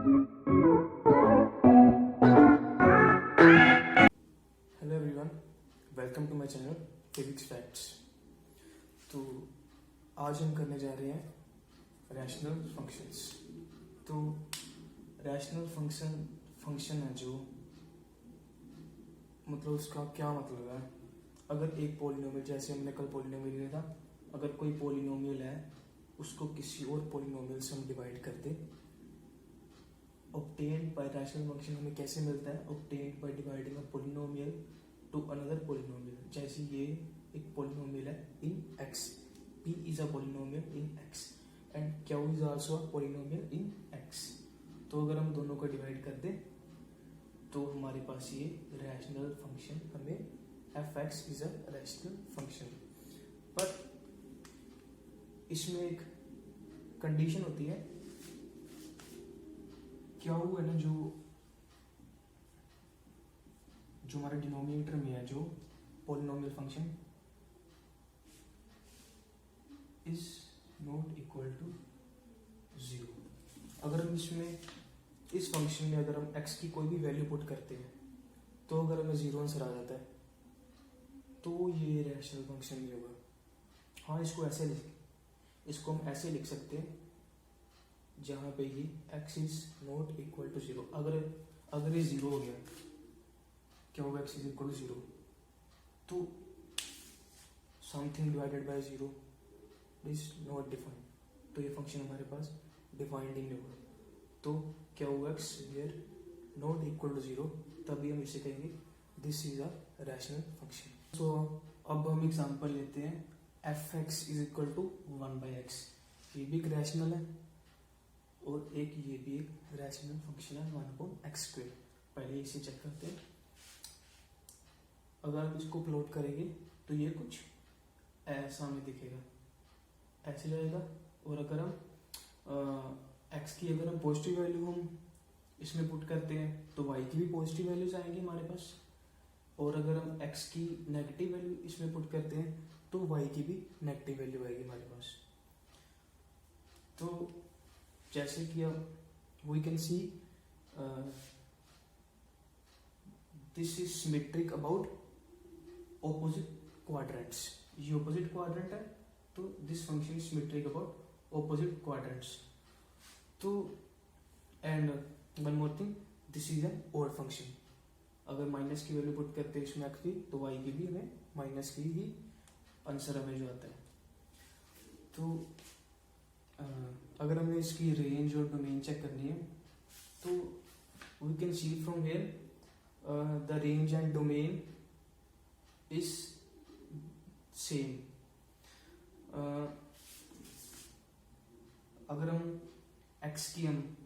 Hello everyone, welcome to my channel physics facts. तो आज हम करने जा रहे हैं रैशनल फंक्शंस। तो रैशनल फंक्शन है जो, मतलब उसका क्या मतलब है। अगर एक पॉलिनोमियल, जैसे हमने कल पॉलिनोमियल लिया था, अगर कोई पॉलिनोमियल है उसको किसी और पॉलिनोमियल से हम डिवाइड कर दे, obtained by rational function हमें कैसे मिलता है? obtained by dividing a polynomial to another polynomial। जैसे ये एक polynomial है in x, p is a polynomial in x and q is also a polynomial in x। तो अगर हम दोनों को डिवाइड कर दें तो हमारे पास ये रैशनल फंक्शन, हमें fx is a rational function। पर इसमें एक कंडीशन होती है। क्या हुआ है ना, जो हमारे डिनोमिनेटर में है, जो polynomial function is not equal to 0। अगर हम इसमें, इस फंक्शन में अगर हम x की कोई भी वैल्यू पुट करते हैं तो अगर हमें 0 आंसर आ जाता है तो ये रैशनल फंक्शन नहीं होगा। हाँ, इसको हम ऐसे लिख सकते हैं जहाँ पे ही x is not equal to 0। अगर ये 0 हो गया, क्या होगा? x इज इक्वल टू 0, तो something divided by 0 is not defined, तो ये फंक्शन हमारे पास डिफाइंड ही नहीं होगा। तो क्या होगा? x where not equal to 0, तभी हम इसे कहेंगे this is a rational function. So अब हम एग्जांपल लेते हैं, fx is equal to 1/x। ये भी एक रैशनल है और एक ये भी एक रैशनल फंक्शन है 1/x²। पहले इसे चेक करते हैं। अगर आप इसको प्लॉट करेंगे तो ये कुछ ऐसा हमें दिखेगा, ऐसे जाएगा। और अगर हम x की अगर हम पॉजिटिव वैल्यू हम इसमें पुट करते हैं तो y की भी पॉजिटिव वैल्यूज आएंगी हमारे पास। और अगर हम x की नेगेटिव वैल्यू इसमें पुट करते हैं तो y की भी नेगेटिव वैल्यू आएगी हमारे पास। तो जैसे कि अब we can see this is symmetric about opposite quadrants. ये ऑपोजिट क्वाड्रेंट है तो this function is symmetric about opposite quadrants. तो and one more thing, this is an odd function. अगर माइनस की वैल्यू पुट करते हैं इसमें x की, तो y की भी हमें माइनस की ही आंसर हमें जो आता है। तो अगर हमें इसकी रेंज और डोमेन चेक करनी है तो we can see from here the range and domain is same. अगर हम x की हम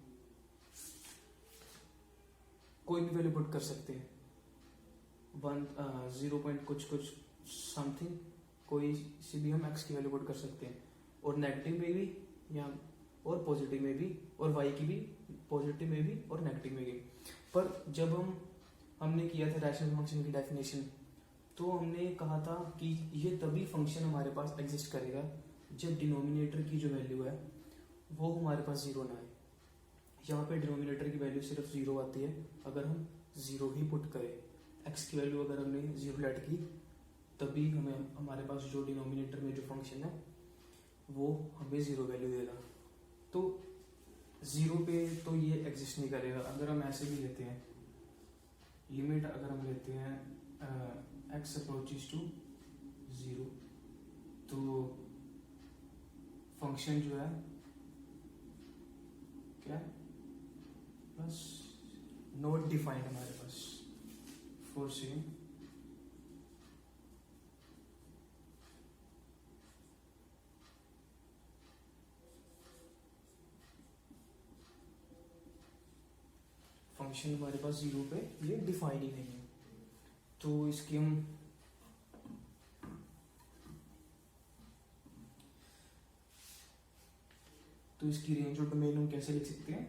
कोई भी वैल्यू पुट कर सकते हैं, 0 पॉइंट कुछ समथिंग, कोई सी भी हम x की वैल्यू पुट कर सकते हैं, और नेगेटिव में भी या और पॉजिटिव में भी, और y की भी पॉजिटिव में भी और नेगेटिव में भी। पर जब हमने किया था रैशनल फंक्शन की डेफिनेशन, तो हमने कहा था कि ये तभी फंक्शन हमारे पास एग्जिस्ट करेगा जब डिनोमिनेटर की जो वैल्यू है वो हमारे पास 0 ना आए। यहाँ पे डिनोमिनेटर की वैल्यू सिर्फ 0 आती है अगर हम 0 ही पुट करें। x की वैल्यू अगर हमने 0 लेट की तभी हमारे पास जो डिनोमिनेटर में जो फंक्शन है वो हमें 0 वैल्यू देगा। तो 0 पे तो ये एग्जिस्ट नहीं करेगा। अगर हम ऐसे भी लेते हैं लिमिट, अगर हम लेते हैं x अप्रोचेस टू 0, तो फंक्शन जो है क्या, बस नॉट डिफाइंड हमारे पास फॉर सेम फंक्शन हमारे पास 0 पे ये डिफाइन ही नहीं है। तो इसकी हम इसकी रेंज और डोमेन हम कैसे लिख सकते हैं?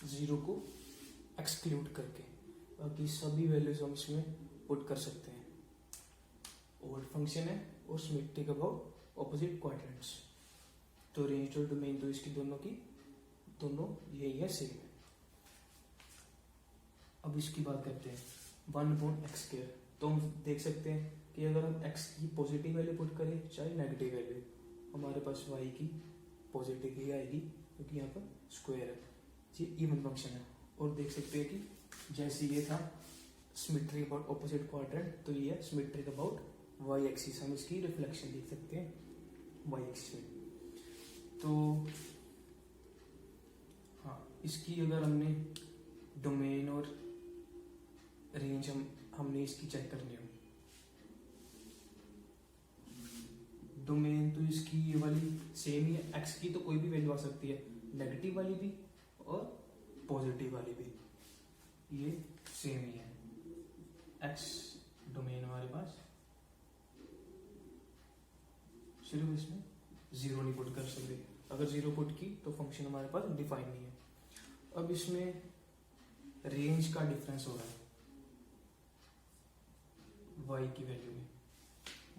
जीरो को एक्सक्लूड करके, बाकी सभी वैल्यूज हम इसमें पुट कर सकते हैं। ओड फंक्शन है और सिमेट्रिक अबाउट ऑपोजिट क्वाड्रेंट्स। तो रेंज और डोमेन तो इसकी दोनों यही है, सेम है। अब इसकी बात करते हैं 1/x²। तो हम देख सकते हैं कि अगर हम x की पॉजिटिव वैल्यू पुट करें चाहे नेगेटिव वैल्यू, हमारे पास y की पॉजिटिव ही आएगी क्योंकि यहाँ पर स्क्वायर है, ये इवन फंक्शन है। और देख सकते हैं कि जैसे ये था सिमेट्रिक अबाउट ऑपोजिट क्वाड्रेंट, तो ये है सिमेट्रिक अबाउट y एक्सिस। हम इसकी रिफ्लेक्शन देख सकते हैं y एक्सिस में। तो हाँ, इसकी अगर हमने डोमेन और रेंज हमने इसकी चेक करनी हो, डोमेन तो इसकी ये वाली सेम ही है, x की तो कोई भी वैल्यू आ सकती है, नेगेटिव वाली भी और पॉजिटिव वाली भी, ये सेम ही है। x डोमेन हमारे पास, सिर्फ इसमें जीरो नहीं पुट कर सकते, अगर जीरो पुट की तो फंक्शन हमारे पास डिफाइन नहीं है। अब इसमें रेंज का डिफरेंस हो रहा है y की वैल्यू में।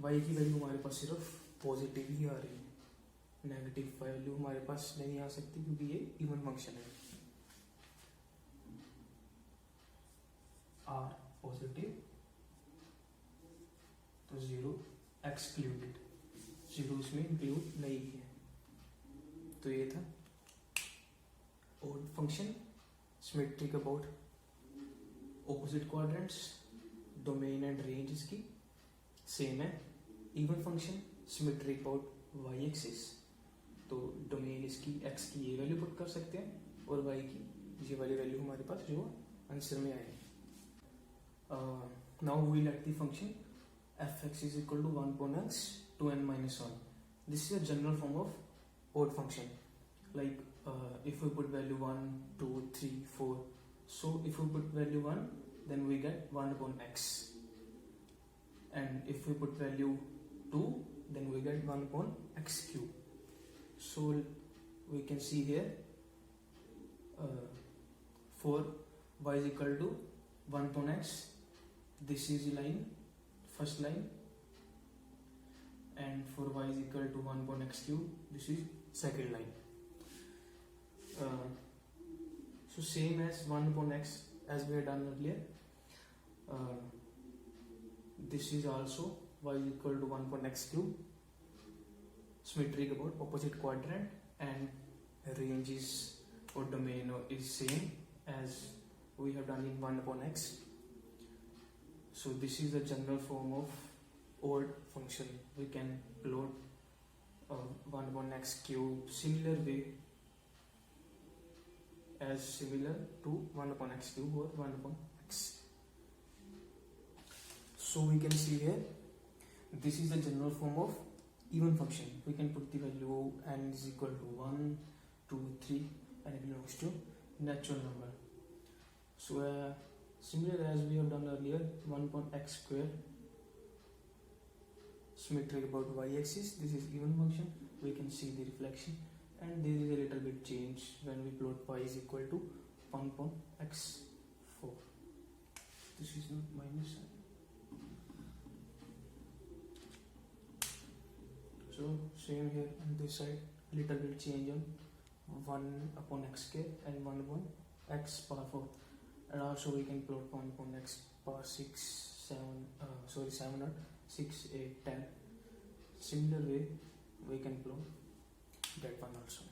y की वैल्यू हमारे पास सिर्फ पॉजिटिव ही आ रही है, नेगेटिव वैल्यू हमारे पास नहीं आ सकती क्योंकि ये इवन फंक्शन है। r पॉजिटिव तो जीरो एक्सक्लूडेड, जीरो इसमें इंक्लूड नहीं है। तो ये था odd function symmetric about opposite quadrants, domain and range इसकी सेम है। Even function symmetric about y axis, तो डोमेन इसकी x की ये वैल्यू पुट कर सकते हैं और y की ये वाली वैल्यू हमारे पास जो आंसर में आएगी। Now we let the function f(x) is equal to 1/x to n minus 1. This is a general form of odd function. Like if we put value 1, 2, 3, 4. So if we put value 1, then we get 1/x. And if we put value 2, then we get 1/x³. So we can see here for y is equal to 1/x, this is line, first line, and for y is equal to 1/x³, this is second line. So same as 1/x as we had done earlier, this is also y is equal to 1/x³, symmetric about opposite quadrant, and range is or domain is same as we have done in 1/x. So this is the general form of odd function. We can plot 1/x³ similar way as similar to 1/x³ or 1/x. So we can see here, this is the general form of even function. We can put the value n is equal to 1, 2, 3 and it belongs to natural number. So similar as we have done earlier, 1/x², symmetric about y axis, this is even function. We can see the reflection, and there is a little bit change when we plot y is equal to 1/x4. This is not minus sign. So same here on this side, little bit change on 1/x² and 1/x⁴. And also we can plot 1/x⁴6, 7 or 6, 8, 10. Similar way we can plot that one also.